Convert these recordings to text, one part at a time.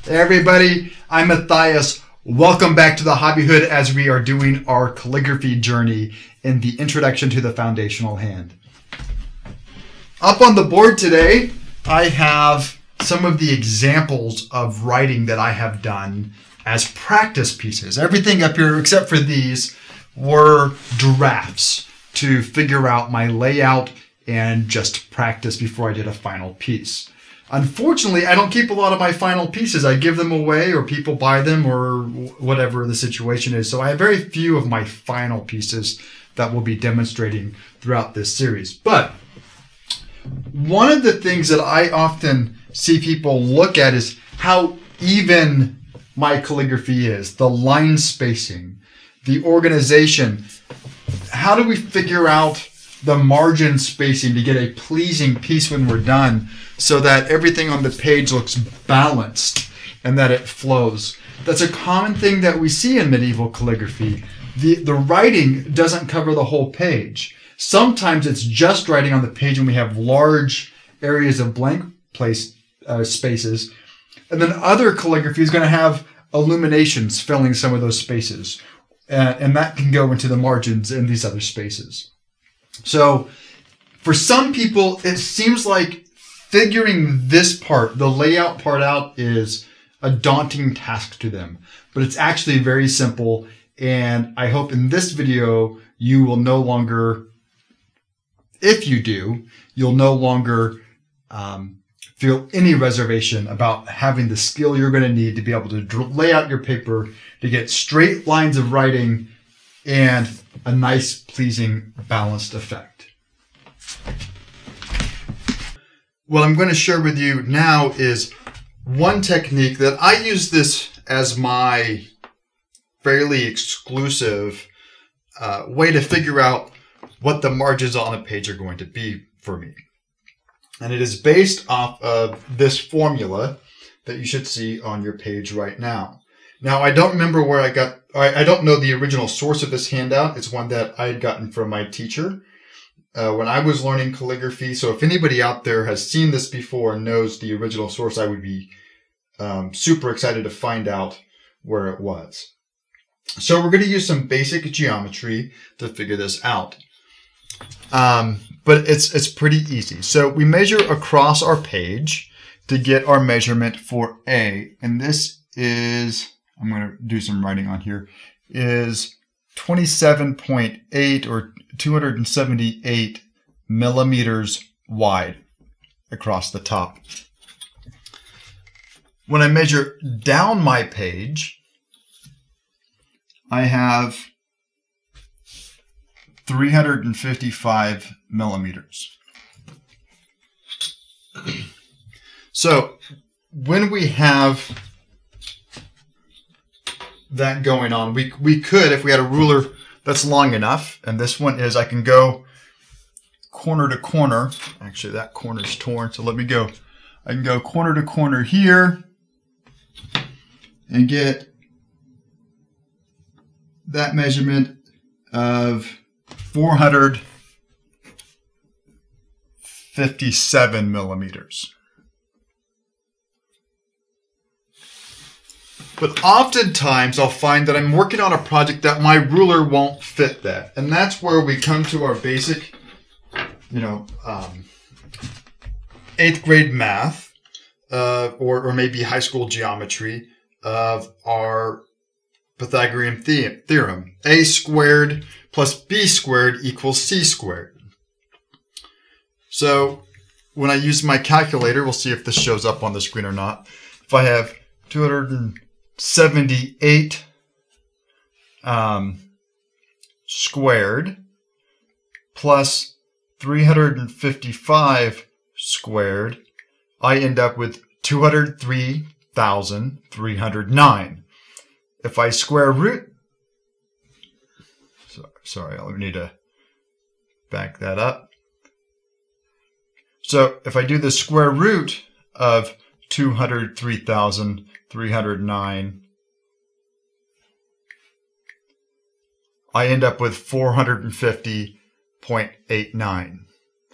Hey everybody, I'm Matthias. Welcome back to the Hobby Hood as we are doing our calligraphy journey in the Introduction to the Foundational Hand. Up on the board today, I have some of the examples of writing that I have done as practice pieces. Everything up here except for these were drafts to figure out my layout and just practice before I did a final piece. Unfortunately, I don't keep a lot of my final pieces. I give them away or people buy them or whatever the situation is. So I have very few of my final pieces that we'll be demonstrating throughout this series. But one of the things that I often see people look at is how even my calligraphy is, the line spacing, the organization. How do we figure out the margin spacing to get a pleasing piece when we're done so that everything on the page looks balanced and that it flows? That's a common thing that we see in medieval calligraphy. The writing doesn't cover the whole page. Sometimes it's just writing on the page when we have large areas of blank spaces. And then other calligraphy is going to have illuminations filling some of those spaces. And that can go into the margins in these other spaces. So for some people, it seems like figuring this part, the layout part out, is a daunting task to them. But it's actually very simple. And I hope in this video, you will no longer, if you do, you'll no longer feel any reservation about having the skill you're going to need to be able to lay out your paper to get straight lines of writing and a nice, pleasing, balanced effect. What I'm going to share with you now is one technique that I use this as my fairly exclusive way to figure out what the margins on a page are going to be for me. And it is based off of this formula that you should see on your page right now. Now, I don't remember where I don't know the original source of this handout. It's one that I had gotten from my teacher when I was learning calligraphy. So if anybody out there has seen this before and knows the original source, I would be super excited to find out where it was. So we're going to use some basic geometry to figure this out. But it's pretty easy. So we measure across our page to get our measurement for A. And this is, I'm going to do some writing on here, is 27.8 or 278 millimeters wide across the top. When I measure down my page, I have 355 millimeters. So when we have that going on, we could, if we had a ruler that's long enough, and this one is, I can go corner to corner. Actually, that corner's torn, so let me go. I can go corner to corner here and get that measurement of 457 millimeters. But oftentimes I'll find that I'm working on a project that my ruler won't fit that. And that's where we come to our basic, 8th grade math, or maybe high school geometry of our Pythagorean theorem. A squared plus b squared equals c squared. So when I use my calculator, we'll see if this shows up on the screen or not. If I have 278 squared plus 355 squared, I end up with 203,309. If I square root, sorry, I'll need to back that up. So if I do the square root of 203,309, I end up with 450.89.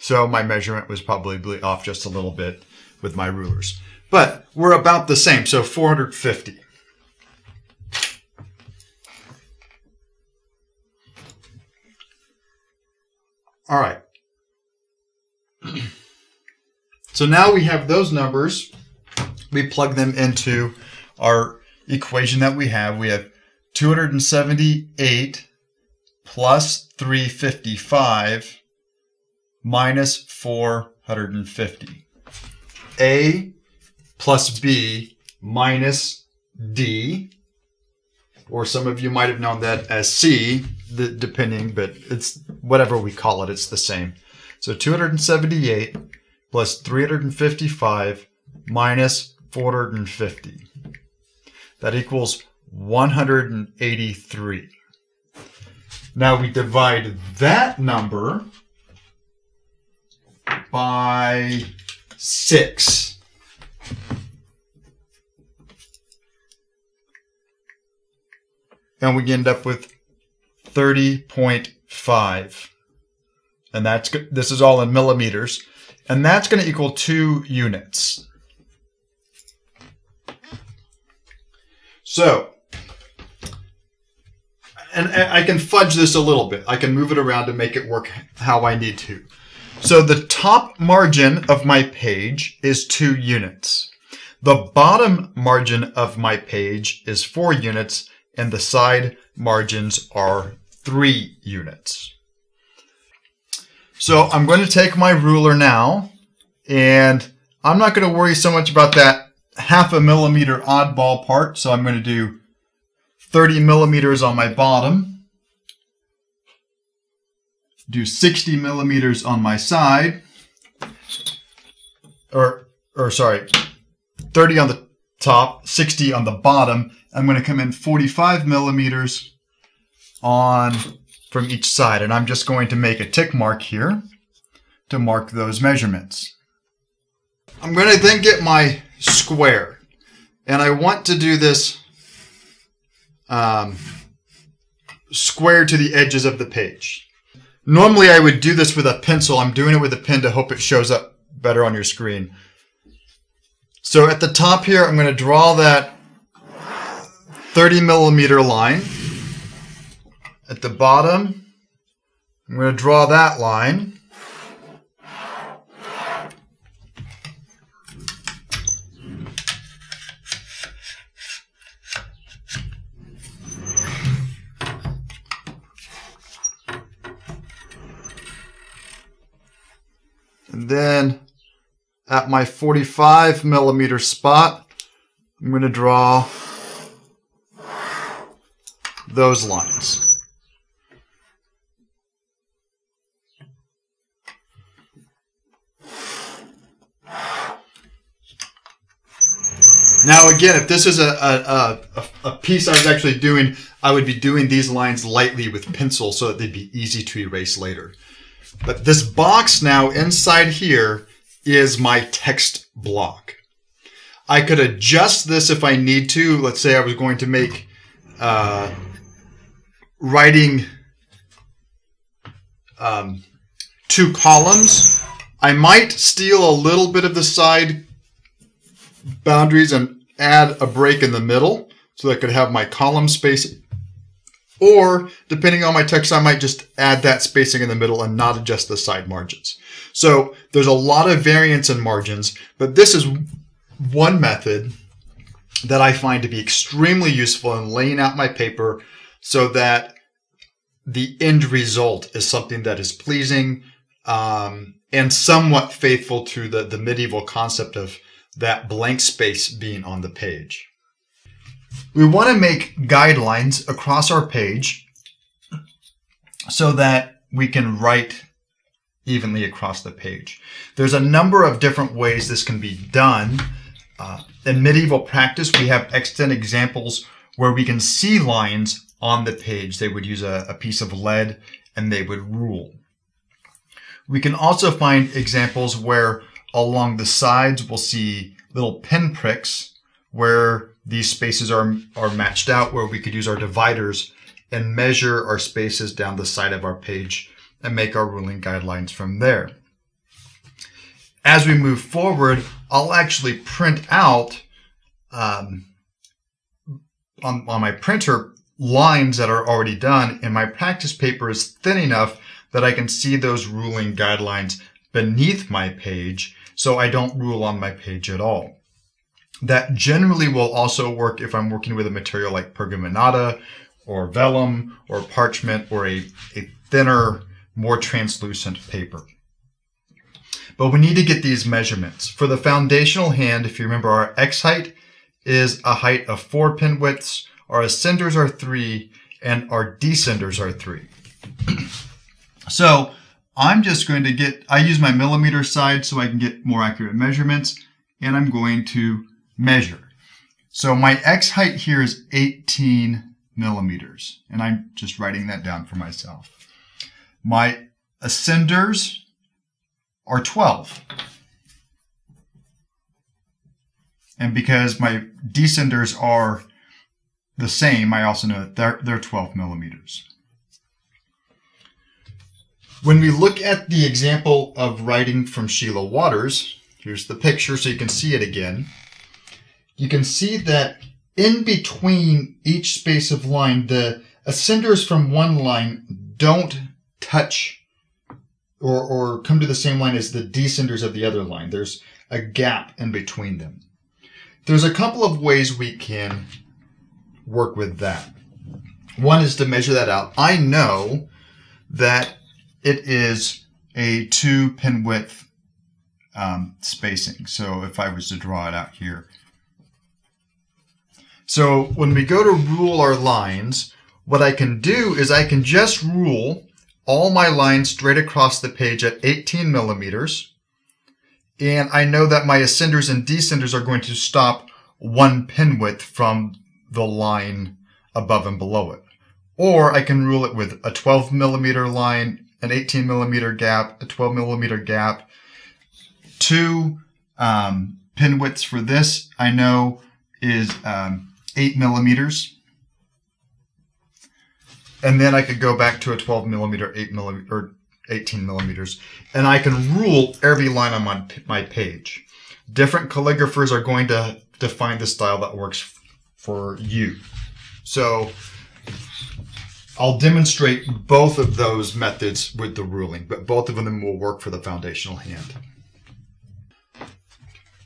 So my measurement was probably off just a little bit with my rulers. But we're about the same, so 450. All right. So now we have those numbers. We plug them into our equation that we have. We have 278 plus 355 minus 450. A plus B minus D, or some of you might have known that as C, depending, but it's whatever we call it, it's the same. So 278 plus 355 minus 450. That equals 183. Now we divide that number by 6. And we end up with 30.5. And this is all in millimeters. And that's going to equal 2 units. So, and I can fudge this a little bit. I can move it around to make it work how I need to. So the top margin of my page is 2 units. The bottom margin of my page is 4 units, and the side margins are 3 units. So I'm going to take my ruler now, and I'm not going to worry so much about that ½ millimeter oddball part. So I'm going to do 30 millimeters on my bottom, do 60 millimeters on my side, or sorry, 30 on the top, 60 on the bottom. I'm going to come in 45 millimeters from each side, and I'm just going to make a tick mark here to mark those measurements. I'm going to then get my square, and I want to do this square to the edges of the page. Normally I would do this with a pencil. I'm doing it with a pen to hope it shows up better on your screen. So at the top here, I'm going to draw that 30 millimeter line. At the bottom, I'm going to draw that line. And then at my 45 millimeter spot, I'm going to draw those lines. Now again, if this is a piece I was actually doing, I would be doing these lines lightly with pencil so that they'd be easy to erase later. But this box now inside here is my text block. I could adjust this if I need to. Let's say I was going to make writing 2 columns. I might steal a little bit of the side boundaries and add a break in the middle so that I could have my column spacing. Or, depending on my text, I might just add that spacing in the middle and not adjust the side margins. So there's a lot of variance in margins, but this is one method that I find to be extremely useful in laying out my paper so that the end result is something that is pleasing and somewhat faithful to the medieval concept of that blank space being on the page. We want to make guidelines across our page so that we can write evenly across the page. There's a number of different ways this can be done. In medieval practice, we have extant examples where we can see lines on the page. They would use a piece of lead and they would rule. We can also find examples where along the sides we'll see little pinpricks where these spaces are matched out, where we could use our dividers and measure our spaces down the side of our page and make our ruling guidelines from there. as we move forward, I'll actually print out on my printer lines that are already done, and my practice paper is thin enough that I can see those ruling guidelines beneath my page, so I don't rule on my page at all. That generally will also work if I'm working with a material like pergaminata or vellum or parchment or a thinner, more translucent paper. But we need to get these measurements. For the foundational hand, if you remember, our X height is a height of 4 pin widths, our ascenders are 3, and our descenders are 3. So I'm just going to I use my millimeter side so I can get more accurate measurements, and I'm going to measure. So my X height here is 18 millimeters, and I'm just writing that down for myself. My ascenders are 12. And because my descenders are the same, I also know that they're 12 millimeters. When we look at the example of writing from Sheila Waters, here's the picture so you can see it again. You can see that in between each space of line, the ascenders from one line don't touch or come to the same line as the descenders of the other line. There's a gap in between them. There's a couple of ways we can work with that. One is to measure that out. I know that it is a 2 pin width spacing. So if I was to draw it out here. So when we go to rule our lines, what I can do is I can just rule all my lines straight across the page at 18 millimeters. And I know that my ascenders and descenders are going to stop 1 pin width from the line above and below it. Or I can rule it with a 12 millimeter line, an 18 millimeter gap, a 12 millimeter gap. 2 pin widths for this I know is 8 millimeters. And then I could go back to a 12 millimeter, 8 millimeter, or 18 millimeters, and I can rule every line on my page. Different calligraphers are going to define the style that works for you. So I'll demonstrate both of those methods with the ruling, but both of them will work for the foundational hand.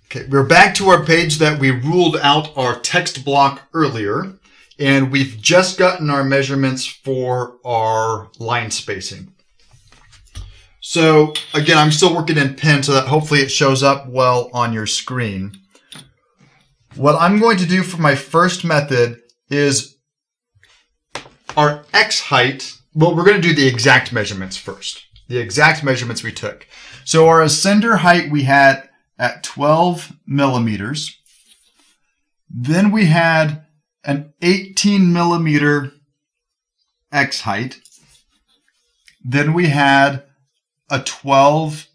Okay, we're back to our page that we ruled out our text block earlier, and we've just gotten our measurements for our line spacing. So again, I'm still working in pen so that hopefully it shows up well on your screen. What I'm going to do for my first method is our X height. Well, we're going to do the exact measurements first. The exact measurements we took. So our ascender height we had at 12 millimeters. Then we had an 18 millimeter X height. Then we had a 12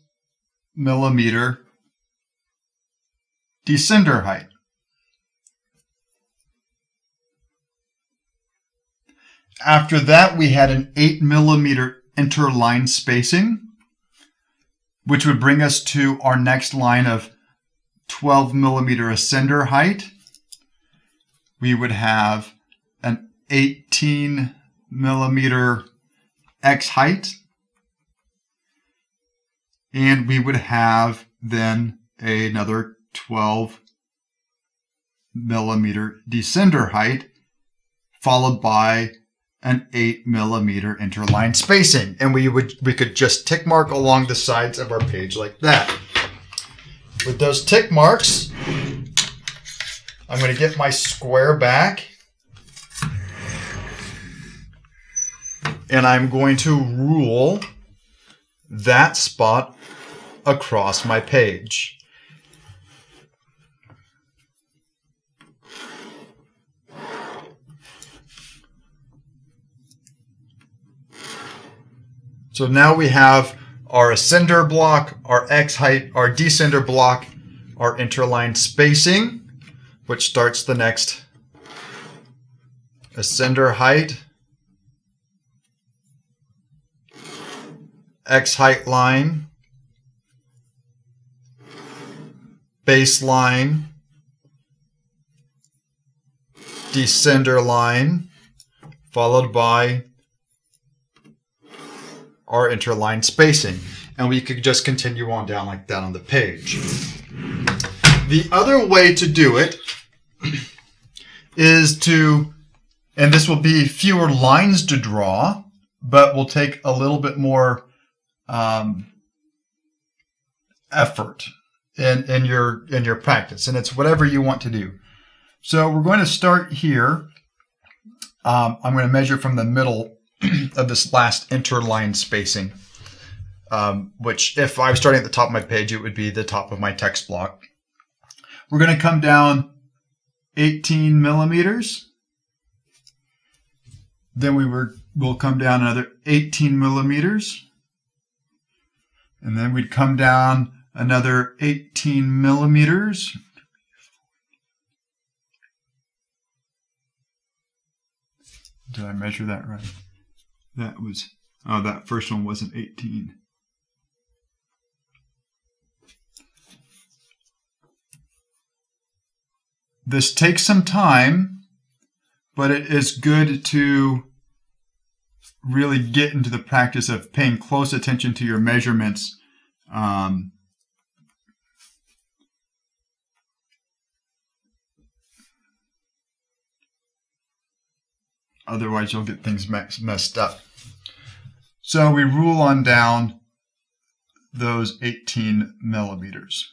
millimeter descender height. After that, we had an 8 millimeter interline spacing, which would bring us to our next line of 12 millimeter ascender height. We would have an 18 millimeter X height. And we would have then another 12 millimeter descender height, followed by an 8 millimeter interline spacing. And we could just tick mark along the sides of our page like that. With those tick marks, I'm going to get my square back. And I'm going to rule that spot across my page. So now we have our ascender block, our X height, our descender block, our interline spacing, which starts the next ascender height, X height line, baseline, descender line, followed by our interline spacing. And we could just continue on down like that on the page. The other way to do it is to, and this will be fewer lines to draw, but will take a little bit more effort in your practice, and it's whatever you want to do. So we're going to start here. I'm going to measure from the middle of this last interline spacing, which if I was starting at the top of my page, it would be the top of my text block. We're going to come down 18 millimeters. Then we'll come down another 18 millimeters. And then we'd come down another 18 millimeters. Did I measure that right? That was, oh, that first one wasn't 18. This takes some time, but it is good to really get into the practice of paying close attention to your measurements. Otherwise, you'll get things messed up. So we rule on down those 18 millimeters.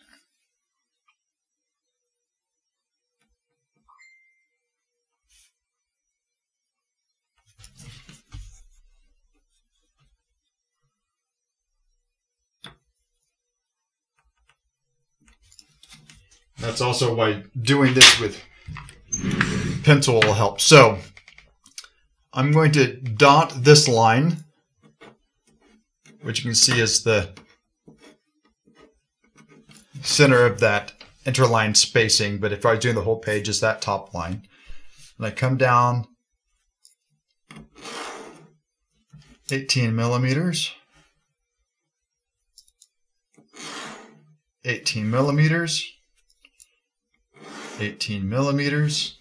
That's also why doing this with pencil will help. So I'm going to dot this line, which you can see is the center of that interline spacing, but if I was doing the whole page, it's that top line. And I come down 18 millimeters, 18 millimeters, 18 millimeters,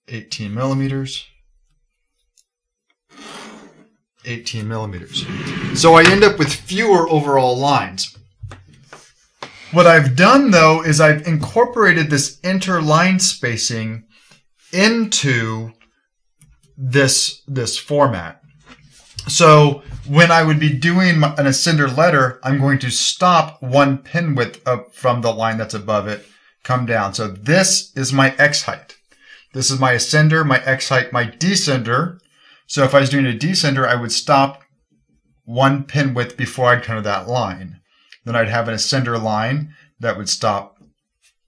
18 millimeters, 18 millimeters. So I end up with fewer overall lines. What I've done though is I've incorporated this interline spacing into this format. So when I would be doing an ascender letter, I'm going to stop one pin width up from the line that's above it, come down. So this is my X height. This is my ascender, my X height, my descender. So if I was doing a descender, I would stop one pin width before I'd come to that line. Then I'd have an ascender line that would stop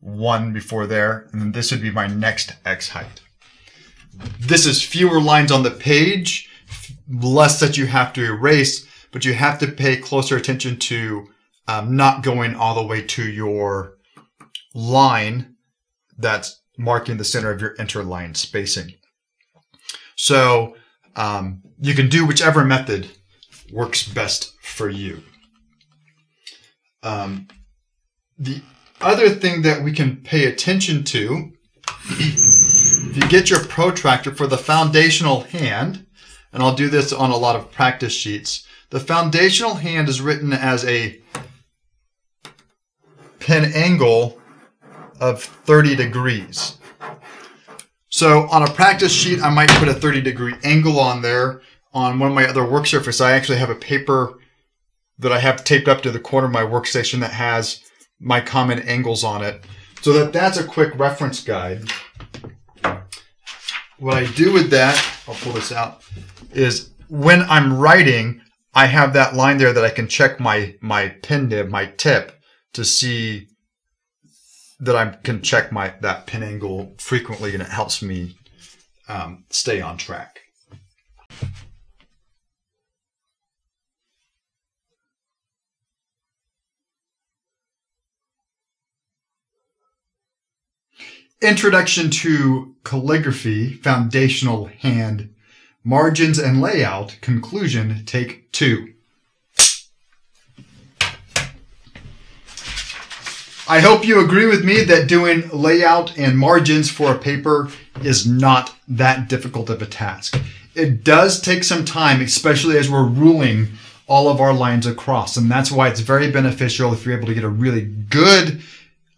one before there, and then this would be my next X height. This is fewer lines on the page, less that you have to erase, but you have to pay closer attention to not going all the way to your line that's marking the center of your interline spacing. So you can do whichever method works best for you. The other thing that we can pay attention to, if you get your protractor for the foundational hand, and I'll do this on a lot of practice sheets, the foundational hand is written as a pin angle of 30 degrees. So on a practice sheet, I might put a 30-degree angle on there. On one of my other work surfaces, I actually have a paper that I have taped up to the corner of my workstation that has my common angles on it. So that's a quick reference guide. What I do with that, I'll pull this out, is when I'm writing, I have that line there that I can check my pin nib, my tip, to see that I can check that pin angle frequently, and it helps me stay on track. Introduction to Calligraphy, Foundational Hand, Margins and Layout, Conclusion, Take 2. I hope you agree with me that doing layout and margins for a paper is not that difficult of a task. It does take some time, especially as we're ruling all of our lines across. And that's why it's very beneficial if you're able to get a really good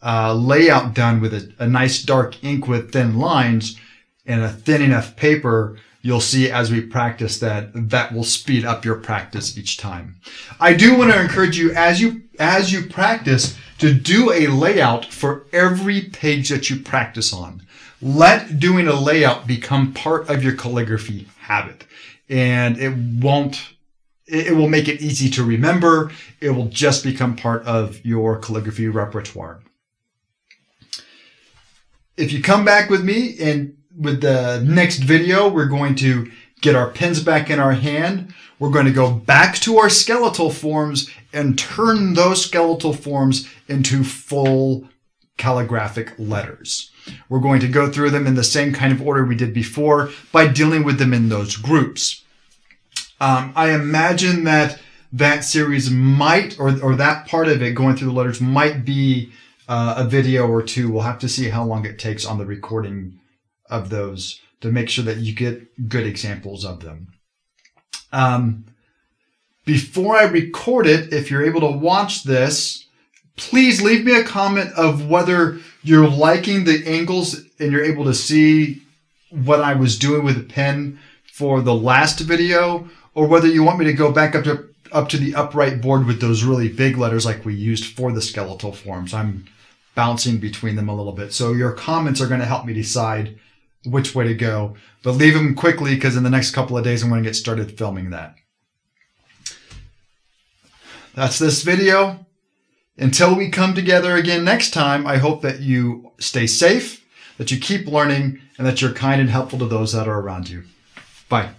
layout done with a nice dark ink with thin lines and a thin enough paper. You'll see as we practice that will speed up your practice each time. I do want to encourage you as you practice to do a layout for every page that you practice on. Let doing a layout become part of your calligraphy habit, and it will make it easy to remember. It will just become part of your calligraphy repertoire. If you come back with me and with the next video, we're going to get our pens back in our hand. We're going to go back to our skeletal forms and turn those skeletal forms into full calligraphic letters. We're going to go through them in the same kind of order we did before by dealing with them in those groups. I imagine that series might, or that part of it going through the letters might be a video or two. We'll have to see how long it takes on the recording of those to make sure that you get good examples of them. Before I record it, if you're able to watch this, please leave me a comment of whether you're liking the angles and you're able to see what I was doing with the pen for the last video, or whether you want me to go back up to the upright board with those really big letters like we used for the skeletal forms. I'm bouncing between them a little bit. So your comments are going to help me decide which way to go. But leave them quickly, because in the next couple of days I'm going to get started filming that. That's this video. Until we come together again next time, I hope that you stay safe, that you keep learning, and that you're kind and helpful to those that are around you. Bye.